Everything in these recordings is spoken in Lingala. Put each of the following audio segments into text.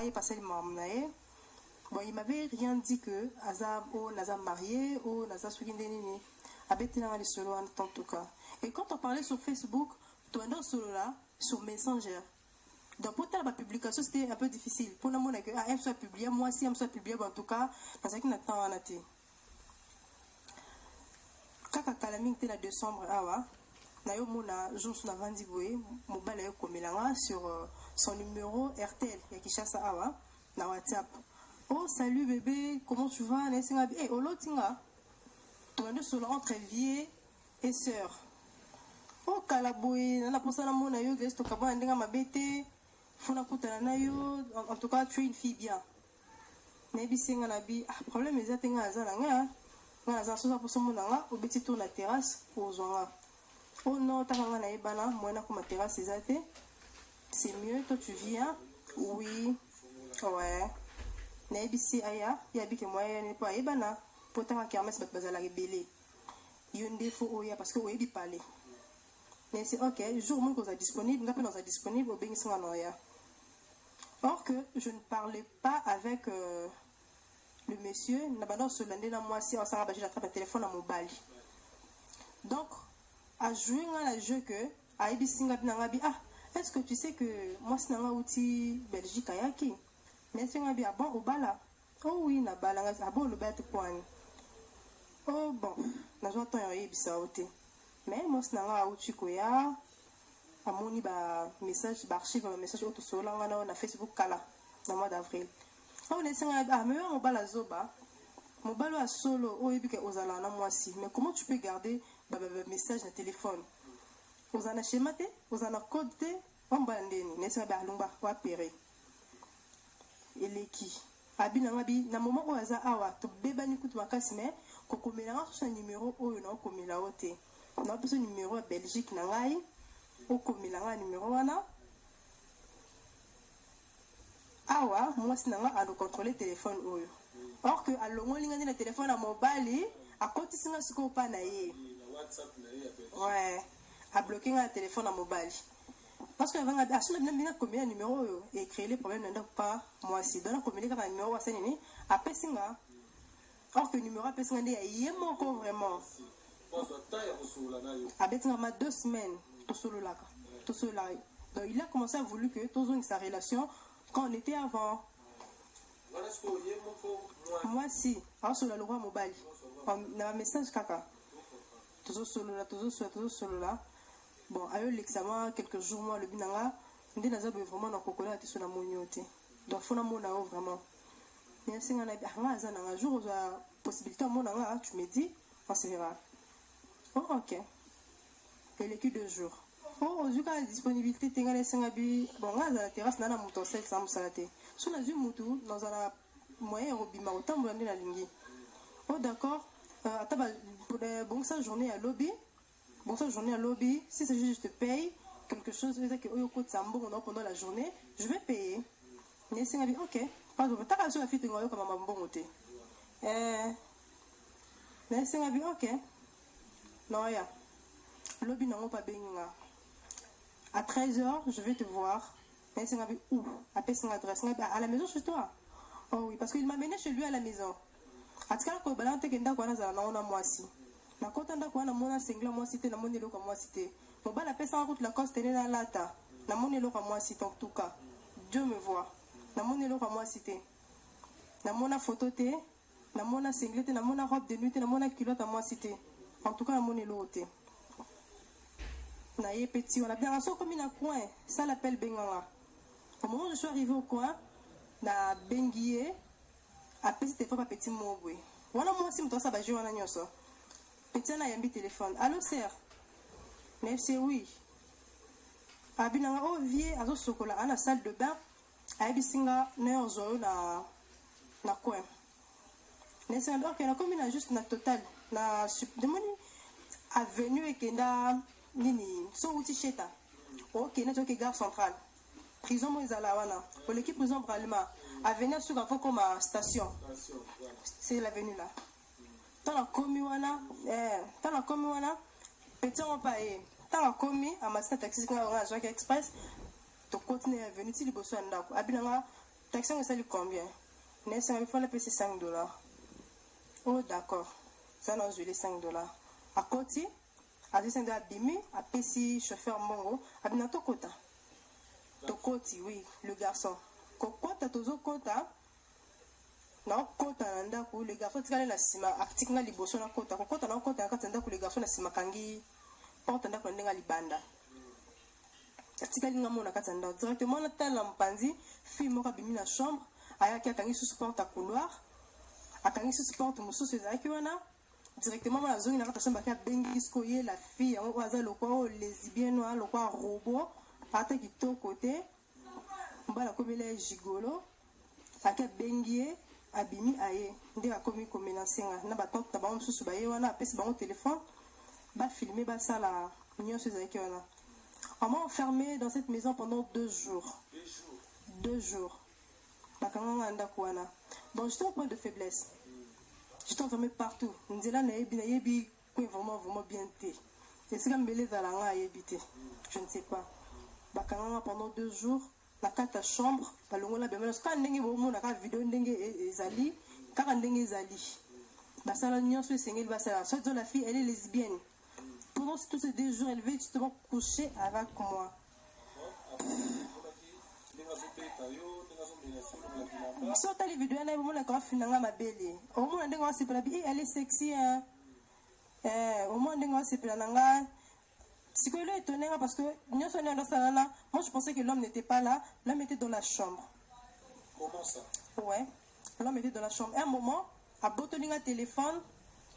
il passait le mamnae. Bon, il m'avait rien dit que Azam ou Nazam marié ou Nazam Swindeni habitait solo en tout cas. Et quand on parlait sur Facebook, tu es solo là sur Messenger. Donc pour la publication c'était un peu difficile. Pour le monde que elle soit publiée, moi si elle soit publiée en tout cas, parce que n'attend en athée. Quand Kalaming était la décembre awa, nayo mona jour sur la vendiboué, mobile ayo komelanga sur son numéro RTL ya Kishasa awa na WhatsApp. Oh salut bébé, comment tu vas? Eh olotinga. Tu es solo entre vie et sœur. Oh kalaboué, nana pour ça na mona yo gesto kaba ndenga mabete. En tout cas, tu es une fille bien. Nebi singa nabi, problème est que azalanga. Nga azala pour son monanga, au petit tour la terrasse pour zonga. Oh non, t'as nga na ebana, moi na comme terrasse ezate. C'est mieux, toi tu viens. Oui. Ouais. Nebi si aya, yabi que moi n'est pas ebana. Pour ta kermesse bat bazala rebelle. Yonde fo oya parce que oye di parler. Mais c'est ok, jour où on est disponible, on est disponible au bénissement noya. Or que je ne parlais pas avec le monsieur, n'abandonne ce lundi dans moi si on s'en rabat, j'attrape un téléphone à mon bali. Donc, à jouer dans le jeu que, à Ibisinga Binangabi, ah, est-ce que tu sais que moi c'est un outil Belgique à Yaki? Mais c'est un bien bon au bala. Oh oui, na bala, ah bon le bête point. Oh bon, n'a pas tant y'a Ibisa outé. Mais moi c'est un outil koya. Amoni ba message ba archive un message auto solo na Facebook kala dans mois d'avril. On est singa mais on ba la zoba. Mon balo a solo o ebi ke ozala na moi si. Mais comment tu peux garder ba message na téléphone? Ozana schéma te, ozana code te, on ba ndeni, ne singa ba lumba wa péré. Eleki. Abina ngabi na moment o aza awa to beba ni kutu makasi mais ko komela sur numéro o na komela ote. Na besoin numéro Belgique na ngai. Au commémorant numéro 1 awa moi sinanga a contrôler téléphone oyo or que a longo linga na téléphone à mobile a côté singa siko pa na ye ouais a bloqué un téléphone à mobile parce que avant a sur même combien de numéro et créer les problèmes n'ont pas moi si dans communiquer un numéro à senini a pesinga or que numéro a pesinga ndé yemo ko vraiment a betinga ma 2 semaines tout cela. Donc il a commencé à vouloir que tous ont sa relation quand on était avant. Moi si, alors sur la loi mobile, on a un message caca. Toujours solo là. Bon, à l'examen quelques jours moi le binanga, on dit naza vraiment na kokola ti sur la monioté. Donc faut na mona vraiment. Mais si on a un jour où la possibilité monanga, tu me dis, on se verra. Oh ok. Et l'équipe 2 jours. Oh, au cas de disponibilité, tu as des bon, là, la terrasse, n'a pas mon torsel, ça me salate. Sur la zone, dans un moyen robima, autant de la ligne. Oh, d'accord. Pour bon, ça, journée à lobby. Bon, ça, journée à lobby. Si c'est juste, je te paye quelque chose, que au coût de Sambo, pendant la journée, je vais payer. Mais c'est un ok. Pardon, tu as la fille de comme un bon côté. Mais c'est un ok. Non, ya. Lobby n'a pas bien. À 13h, je vais te voir. Mais c'est où? Appelle son adresse. À la maison chez toi. Oh oui, parce qu'il m'a mené chez lui à la maison. À tout cas, quand on a été à moi si. Na kota nda kwa na mona sengla moi cité na moni loka moi cité. Mon bal appelle ça en route la coste na lata. Na moni loka moi cité en tout cas. Dieu me voit. Na moni loka moi cité. Na mona photo te, na mona senglete, na mona robe de nuit, na mona culotte à moi cité. En tout cas na moni loté. Na yé petit, on a bien raison comme un coin. Ça l'appelle Bengala. Au moment où je suis arrivé au coin, na Benguié, après c'était pas petit mot. Voilà moi si je suis jouer en agneau. Petit na yambi téléphone. Allô sœur. Merci oui. Abinanga oh vie azo sokola à la salle de bain. Abisinga na ozo na coin. Nessa donc na comme na juste na total na demoni avenue Ekenda nini so uti cheta. OK na toke gare centrale. Prison Moizala wana. Pour l'équipe prison Bralima. Avenue sur avant comme station. C'est l'avenue là. Dans la commu wana petit on pas dans la commu à ma taxi quand on a Jacques Express to continuer avenue ti liboso ndako abinanga taxi on sali combien? Il faut la payer $5. Oh d'accord, ça n'a joué les $5. À côté, à descendre à Bimi, à PC chauffeur Mongo, à Binato Kota. Tokoti, oui, le garçon. Kokota, tozo Kota. Non, Kota nanda ku le garçon tikale na sima, aktik na liboso na Kota. Kokota na Kota akatanda ku le garçon na sima kangi. Porte nda ko ndenga libanda. Tikali nga mona katanda directement na tala mpanzi, fille moko bimi na chambre, aya ki akangi sous porte à couloir. Akangi sous porte mususu ezaki wana. Directement na zone na kata chambre ka bengi skoye la fille en oaza lokwa lesbienne wa lokwa robot. Ata kitoko te mbala komela gigolo aka bengie abimi aye nde akomi komenasenga na batante na bango mosusu baye wana apesi bango téléphone bafilme basala nyonso ezalaki wana. On m'a enfermé dans cette maison pendant 2 jours. 2 jours. Bakanga ndako wana. Bon, j'étais au point de faiblesse. J'étais enfermé partout. Nzela na yebi vraiment bien té. Et c'est comme belé zalanga yebité. Je ne sais pas. Bakanga pendant 2 jours, la carte à chambre, balongola bemela ska ndenge bomo na ka vidéo ndenge ezali, kaka ndenge ezali. Basala nyonso esengeli basala. Soit la fille elle est lesbienne. Pendant tous ces 2 jours, elle veut justement coucher avec moi. Si on les vidéos, elle est sexy. Au moins, c'est que là, étonné parce que moi, je pensais que l'homme n'était pas là. L'homme était dans la chambre. Comment ça? Ouais, l'homme était dans la chambre. Et à un moment, à Botolinga téléphone,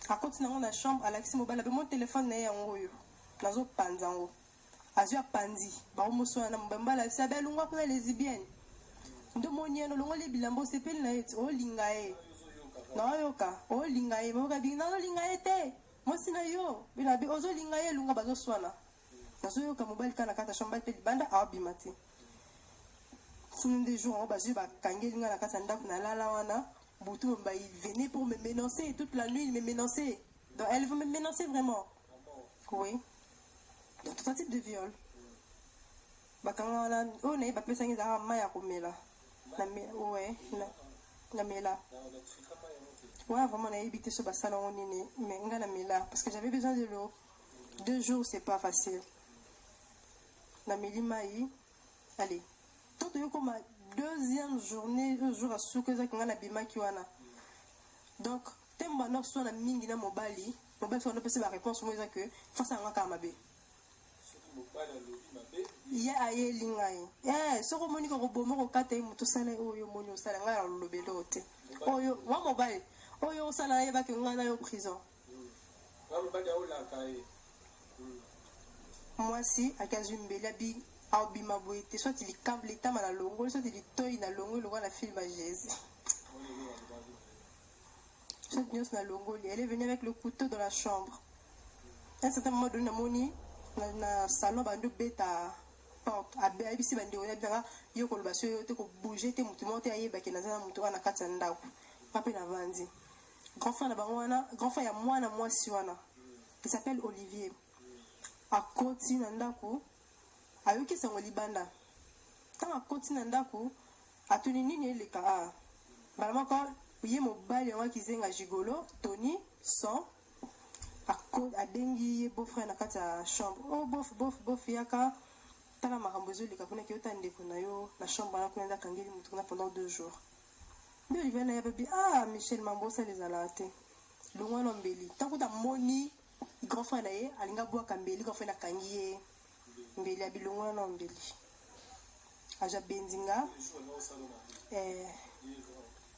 à côté dans la chambre, à l'accès mobile, mon téléphone n'est en haut. Nazo panzango. Azua pandi. Ba moso na mbamba la sabe lunga pour les lesbiennes. Ndo monye no longo le bilambo sepel na et o lingae. Na yoka, o lingae, mo ka bina no lingae te. Mo sina yo, bina bi ozo lingae lunga bazo swana. Nazo yoka mobile kana kata chambre pe banda a bimati. Sous des jours, ba ba kangé linga na kata ndako na lala wana. Boutou bah il venait pour me menacer toute la nuit, il me menaçait. Donc elle veut me menacer vraiment. Oui. Donc tout un type de viol. Bah quand on est pas plus ça à maya komela. Ouais, la mela. Ouais, vraiment on a évité ce bassalon on est mais on a la mela parce que j'avais besoin de l'eau. 2 jours c'est pas facile. La melimaï. Allez. Tout est comme 2e journée, 2 jours à souker que na bima kiwana. Donc, temba no so na mingi na mobali, mobali so na pese ba réponse mo que face à ngaka mabe. Ya aye lingai. So ko moni ko bomo ko kata muto sala oyo moni osala ngala lobelo te. Oyo wa mobali. Oyo osala ye ba ke ngana yo prison. Wa mobali o la kai. Moi si akazumbela bi Albima boite, soit il câble l'état à la longue, soit il toy na longue, le la film à Jésus. Soit il na longue, elle est venue avec le couteau dans la chambre. À un certain moment donné, moni na salon bando beta porte, abisi bandi on a bien yo ko baso te ko bouger te mutu monter aye ba ke na zana mutu na kata ndako. Papa na vandi. Grand frère na bangwana, grand frère ya moi si wana. Il s'appelle Olivier. À côté na ndako ayoki sango libanda tanga koti na ndako atuni nini eleka a balama ko ye mobali wa kizenga gigolo Tony son adengi ye beau-frère na kati ya chambre oh bof yaka tala makambo ezoleka kuna ki yota ndeko na yo na chambre na kuna nda kangeli mutu kuna pendant 2 jours nde Olivier na yababi Michel Mambosa les alate longwa no mbeli tango ta moni grand frère na ye alinga bwaka mbeli grand frère na kangi ye mbeli ya bilongo na mbeli aja bendinga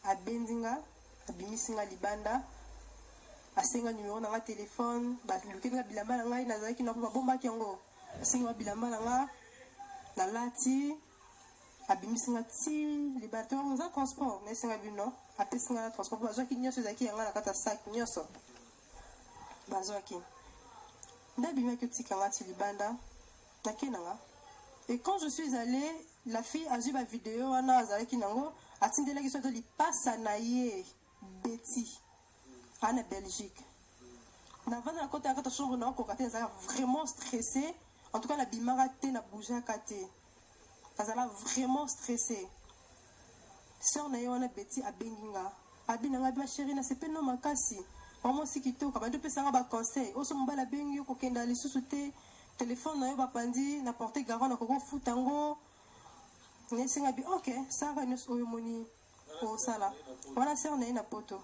abendinga abimisinga libanda asenga numéro na nga téléphone balukenga bilamba na ngai nazalaki na babombaki yango asenga bilamba na nga nalati abimisinga ti libata nza transport naesenga bino apesinga na transport bazwaki nyonso ezalaki yanga na kata sac nyonso bazwaki nde abimaki otika nga ti libanda. Et quand je suis allée, la fille a vu ma vidéo, Anna Azareki Nango, a tindé la question de l'Ipasa Naye Betty, en Belgique. N'avant la côte à la chambre, on a vraiment stressé. En tout cas, la bimara n'a bougé à côté. Elle a vraiment stressé. sœur na ye wana beti abengi nga abi nanga bi chérie na sepe no makasi vraiment si kitoko bandi opesanga baconseil oso mobali abengi yo kokenda lisusu te téléphone na yo bapandi na porte garant na kokofuta yango nesinga bi ok sara nyonso oyo moni osala wana sœur na ye na poto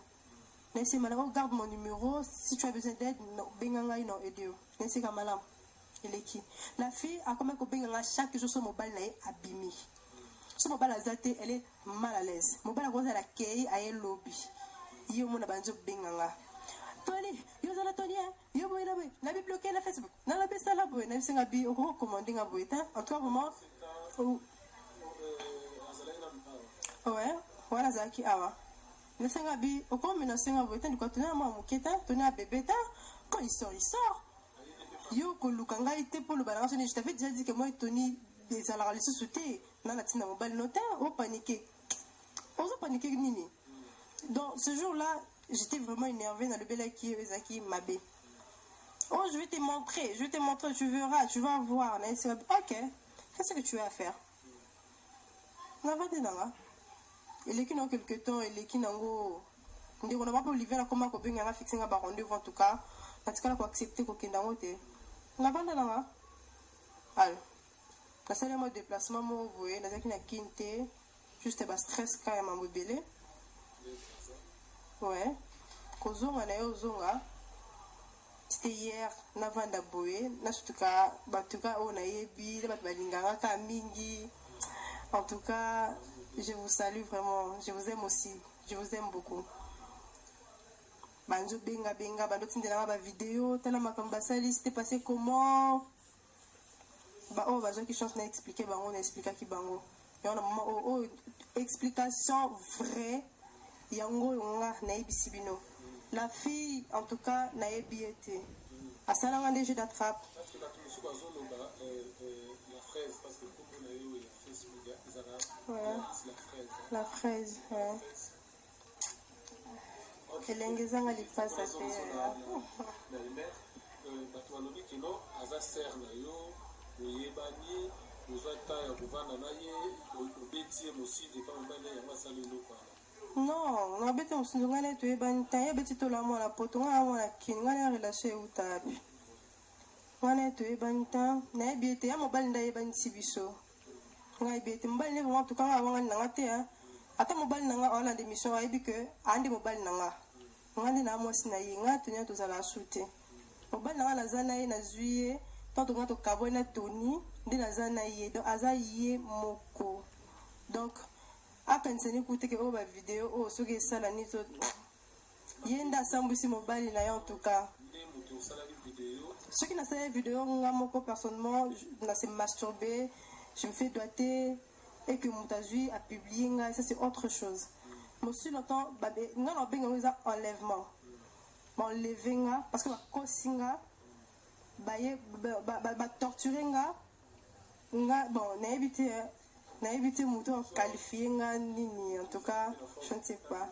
nesi malamu garde mon numéro si tu as besoin d'aide benga ngai no aider nesika malamu eleki la fille a comme kobenga nga chaque jour so mobile na ye abimi so mobile aza te elle est mal à l'aise mobile akoza la kei aye lobby yo mona banzo benga nga Tony yo zala Tony yo boy na boy na bi bloquer na Facebook na la besa la boy na singa bi oko commander nga boy ta en tout cas vraiment ouais voilà zaki awa na singa bi oko mena singa boy ta ndiko tona mwa muketa tona bébé ta quand il sort yo koluka ngai te pour le balance je t'avais déjà dit que moi Tony des ala les sociétés na la tina mobile notaire au paniquer nini donc ce jour-là j'étais vraiment énervée dans le belaki ezaki mabé oh je vais te montrer tu verras tu vas voir ok qu'est-ce que tu as à faire na va te nanga il est qui dans quelque temps il est qui nango ndeko na pas Olivier na koma ko benga fixer nga ba rendez-vous en tout cas natikala ko accepter ko kenda ngote na vanda nanga alors nasali mo déplacement mo voye nazaki na kinte juste ba stress quand même mobile ouais kozonga na yo zonga c'était hier na vanda boye na surtout ka batuka o na yebi le bat balinganga ka mingi en tout cas je vous salue vraiment je vous aime aussi je vous aime beaucoup banjo benga bando tindela ba vidéo tala makambo basali c'était passé comment ba oh bazo qui chance na expliquer bango na expliquer ki bango et on a moment explication vraie yango nga na ibisibino la fille en tout cas na ebiete asala nga jeu d'attrape parce que la fraise parce que comme on a eu la fraise la fraise ouais elengezanga lipasa pe bato balobi kino aza ser na yo oyebani ozwa ta ya kovanda na ye obeti ye moside pa mobali yango asali eloko wana non nabeti moside ngai neti oyebani ta ye beti tola mwana poto ngai amwana kini ngai na relation euta api ngai neti oyebani ta nayebi ete ya mobali nde ayebanisi biso ngai yebi ete mobali nde vraimen tuka ngai awangani nanga te ata mobali nanga aolanda émission ayebi ke andi mobali nanga ngai nde na mwasi na ye ngai tonia tozala asu te mobali nanga naza na ye nazwi ye tant que tokaboi na Tony nde naza na ye donc aza ye moko donc akanisani kute ke oyo bavideo oyo soki esala nini to ye nde asambwisi mobali na ye en tout cas soki nasala video nga moko personnellement nase masturbe je me fais doiter et que moto azwi apublie nga ça c'est autre chose mosu longtemps nga na obenga ngo eza enlèvement baenleve nga parce que bakosi nga torturer nga bon nayebi te moto qualifier nga nini en tout cas je ne sais pas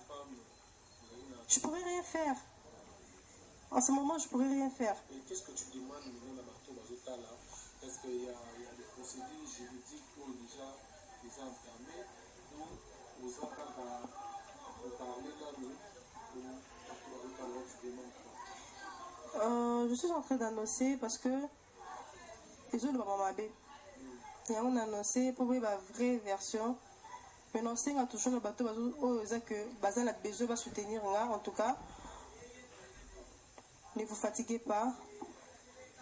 je pourrais rien faire en ce moment je pourrais rien faire. Et qu'est-ce que tu demandes maintenant à Marteau Bazotala? Est-ce qu'il y a des procédures juridiques pour déjà les enfermer ou aux enfants à parler là ou tu demandes quoi? Je suis en train d'annoncer parce que les autres vont m'aber. Il y a une annoncé pour la vraie version. Mais non, c'est toujours le bateau que Bazan a besoin de soutenir en tout cas. Ne vous fatiguez pas.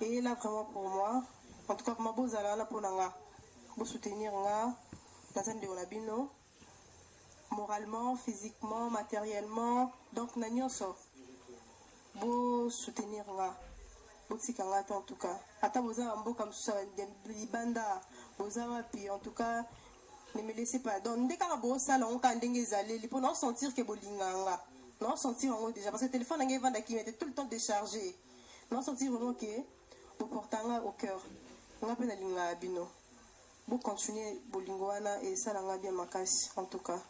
Et là vraiment pour moi, en tout cas pour ma beau là pour nga, pour soutenir nga, dans un de l'abino, moralement, physiquement, matériellement, donc n'ayons ça. Pour soutenir nga. En tout cas, ata boza mbo comme ça libanda boza wapi en tout cas ne me laissez pas donc dès que bo sala on ka ndenge ezaleli pour non sentir que bolinganga non sentir en déjà parce que le téléphone ngé vanda qui était tout le temps déchargé non sentir vraiment que au portanga au cœur nga pe na linga bino bo continuer bolingo wana et ça nga bien makasi en tout cas.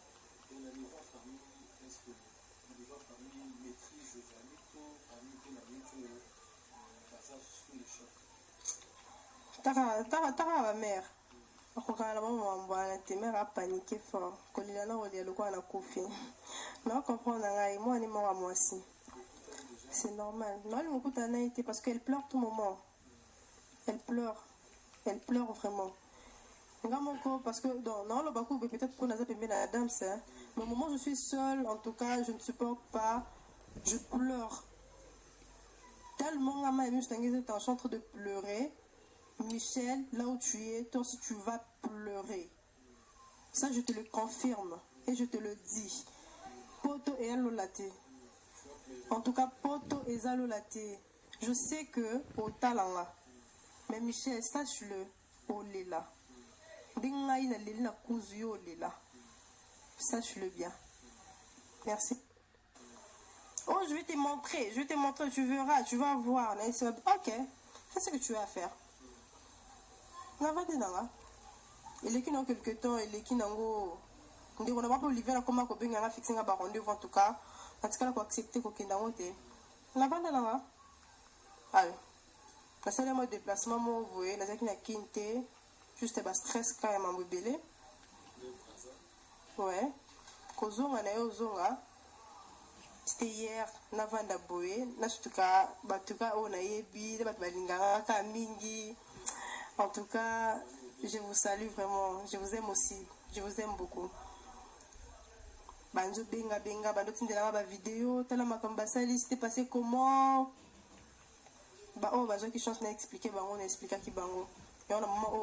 Tara ma mère. okokana mama mbwana te mère a paniqué fort kolela na kolia lokola na kufi na comprendre ngai moi ni mama mwasi c'est normal non elle m'écoute à naïté parce qu'elle pleure tout moment elle pleure vraiment parce que dans le bakou peut-être qu'on a zappé la dame ça mais au moment où je suis seule en tout cas je ne supporte pas je pleure tellement maman est en train de pleurer. Michel, là où tu es, toi aussi tu vas pleurer. Ça, je te le confirme et je te le dis. Poto et alolate. En tout cas, Poto et alolate. Je sais que au talanga. Mais Michel, sache-le, au lela. Dengaï na leli na kuzuyo lela. Sache-le bien. Merci. Oh, je vais te montrer, tu verras, tu vas voir. Ok, c'est ce que tu as à faire. Il est qui dans quelques temps, il est qui nango. On n'a pas Olivier comment qu'on a fixé un rendez-vous en tout cas. En tout cas, on a accepté qu'on ait un hôtel. La vente là. Allez. La salle de déplacement, vous voyez, la zaki na quinte, juste un stress quand même à mobiler. Ouais. Kozonga na yo zonga. C'était hier, na vanda boye, na sutuka, batuka on a yebi, na balinga ka mingi. En tout cas, je vous salue vraiment. Je vous aime aussi. Je vous aime beaucoup. Banjo benga benga, bando tindela ma vidéo, tala makamba sali, c'était passé comment? Bah oh, banjo qui chance na expliquer, bah on expliqua qui bango. Et on a maman